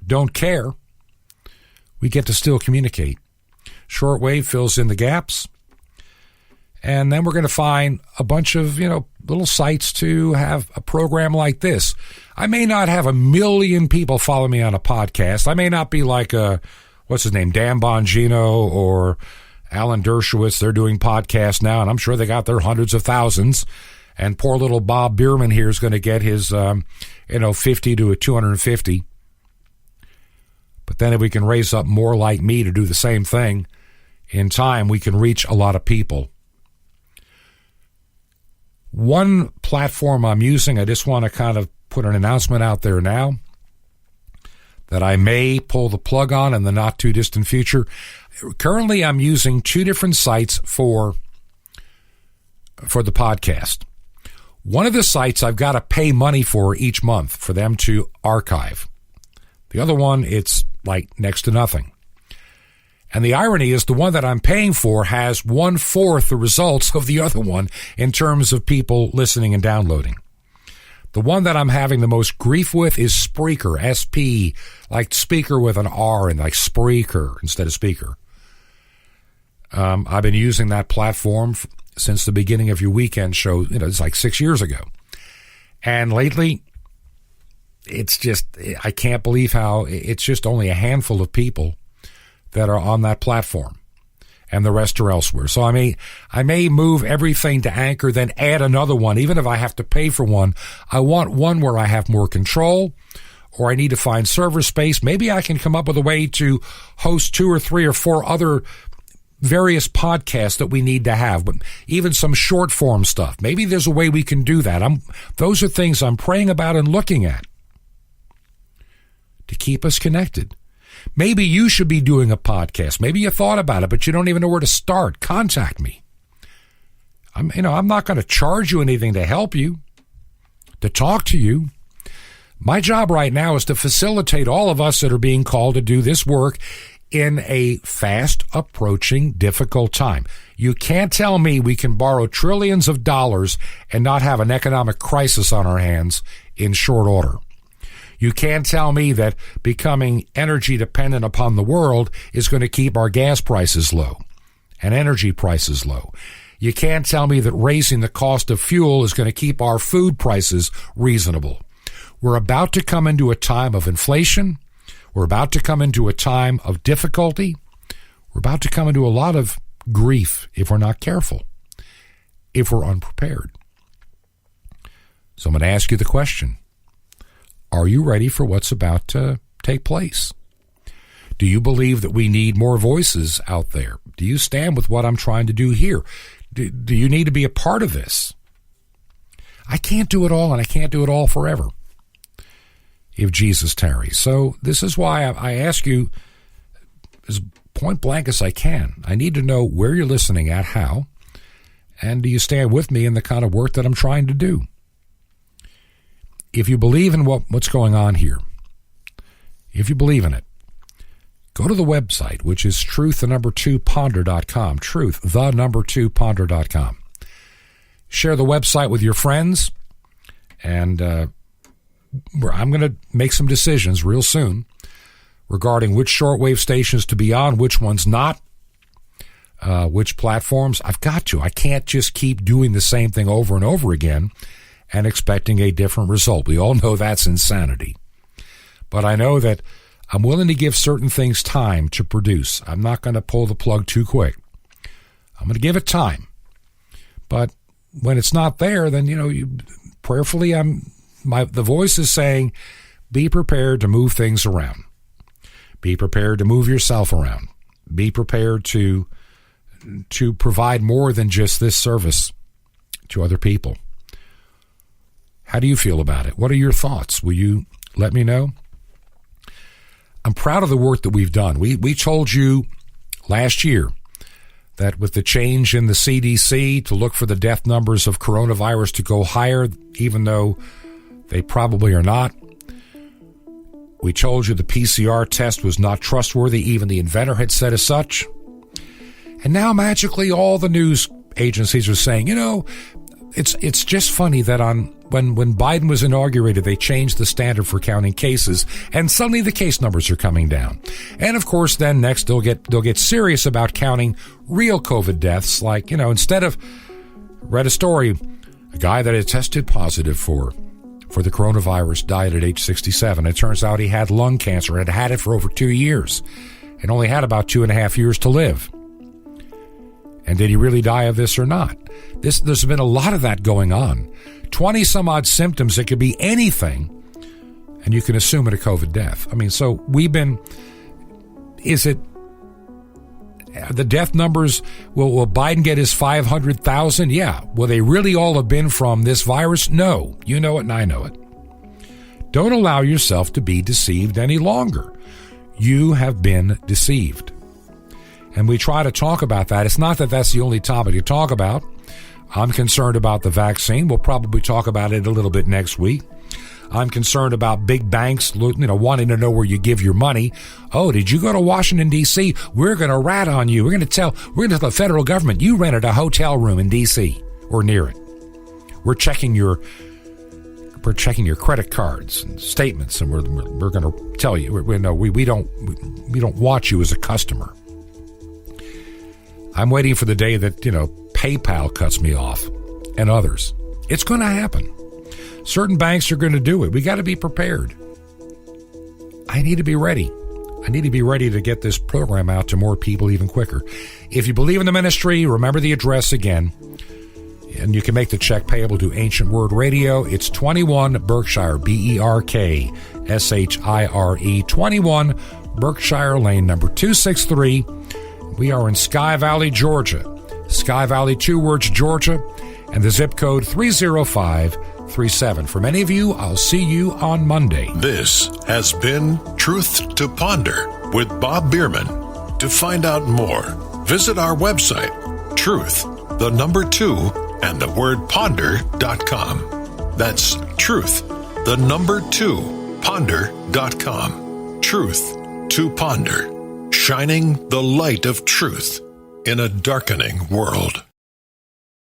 don't care, we get to still communicate. Shortwave fills in the gaps. And then we're going to find a bunch of, little sites to have a program like this. I may not have 1 million people follow me on a podcast. I may not be like Dan Bongino or Alan Dershowitz. They're doing podcasts now, and I'm sure they got their hundreds of thousands. And poor little Bob Bierman here is going to get his, 50 to 250. But then if we can raise up more like me to do the same thing, in time we can reach a lot of people. One platform I'm using, I just want to kind of put an announcement out there now that I may pull the plug on in the not too distant future. Currently, I'm using 2 different sites for the podcast. One of the sites I've got to pay money for each month for them to archive. The other one, it's like next to nothing. And the irony is the one that I'm paying for has 1/4 the results of the other one in terms of people listening and downloading. The one that I'm having the most grief with is Spreaker, SP, like speaker with an R and like Spreaker instead of speaker. I've been using that platform since the beginning of your weekend show. It's like 6 years ago. And lately, it's just, I can't believe how it's just only a handful of people that are on that platform, and the rest are elsewhere. So I may move everything to Anchor, then add another one. Even if I have to pay for one, I want one where I have more control, or I need to find server space. Maybe I can come up with a way to host 2 or 3 or 4 other various podcasts that we need to have, but even some short form stuff. Maybe there's a way we can do that. Those are things I'm praying about and looking at to keep us connected. Maybe you should be doing a podcast. Maybe you thought about it, but you don't even know where to start. Contact me. I'm not going to charge you anything to help you, to talk to you. My job right now is to facilitate all of us that are being called to do this work in a fast approaching difficult time. You can't tell me we can borrow trillions of dollars and not have an economic crisis on our hands in short order. You can't tell me that becoming energy dependent upon the world is going to keep our gas prices low and energy prices low. You can't tell me that raising the cost of fuel is going to keep our food prices reasonable. We're about to come into a time of inflation. We're about to come into a time of difficulty. We're about to come into a lot of grief if we're not careful, if we're unprepared. So I'm going to ask you the question. Are you ready for what's about to take place? Do you believe that we need more voices out there? Do you stand with what I'm trying to do here? Do you need to be a part of this? I can't do it all, and I can't do it all forever if Jesus tarries. So this is why I ask you as point blank as I can. I need to know where you're listening at, how, and do you stand with me in the kind of work that I'm trying to do? If you believe in what's going on here, if you believe in it, go to the website, which is truth2ponder.com, truth2ponder.com. Share the website with your friends, and I'm going to make some decisions real soon regarding which shortwave stations to be on, which ones not, which platforms. I've got to. I can't just keep doing the same thing over and over again and expecting a different result. We all know that's insanity. But I know that I'm willing to give certain things time to produce. I'm not going to pull the plug too quick. I'm going to give it time. But when it's not there, then, prayerfully, the voice is saying, be prepared to move things around. Be prepared to move yourself around. Be prepared to provide more than just this service to other people. How do you feel about it? What are your thoughts? Will you let me know? I'm proud of the work that we've done. We told you last year that with the change in the CDC to look for the death numbers of coronavirus to go higher, even though they probably are not. We told you the PCR test was not trustworthy. Even the inventor had said as such. And now magically all the news agencies are saying, it's just funny that when Biden was inaugurated, they changed the standard for counting cases, and suddenly the case numbers are coming down. And of course, then next they'll get serious about counting real COVID deaths. Like, instead of read a story, a guy that had tested positive for the coronavirus died at age 67. It turns out he had lung cancer, had had it for over 2 years, and only had about 2.5 years to live. And did he really die of this or not? There's been a lot of that going on. 20 some odd symptoms. It could be anything, and you can assume it a COVID death. So is it the death numbers? Will Biden get his 500,000? Yeah. Will they really all have been from this virus? No. You know it and I know it. Don't allow yourself to be deceived any longer. You have been deceived. And we try to talk about that. It's not that that's the only topic to talk about. I'm concerned about the vaccine. We'll probably talk about it a little bit next week. I'm concerned about big banks, wanting to know where you give your money. Oh, did you go to Washington, D.C.? We're going to rat on you. We're going to tell the federal government you rented a hotel room in D.C. or near it. We're checking your credit cards and statements, and we're going to tell you. We don't watch you as a customer. I'm waiting for the day that, PayPal cuts me off and others. It's going to happen. Certain banks are going to do it. We got to be prepared. I need to be ready. I need to be ready to get this program out to more people even quicker. If you believe in the ministry, remember the address again. And you can make the check payable to Ancient Word Radio. It's 21 Berkshire, Berkshire, 21 Berkshire Lane, number 263. We are in Sky Valley, Georgia. Sky Valley, 2 words, Georgia, and the zip code 30537. For many of you, I'll see you on Monday. This has been Truth to Ponder with Bob Bierman. To find out more, visit our website, truth2ponder.com. That's truth2ponder.com. Truth to Ponder. Shining the light of truth in a darkening world.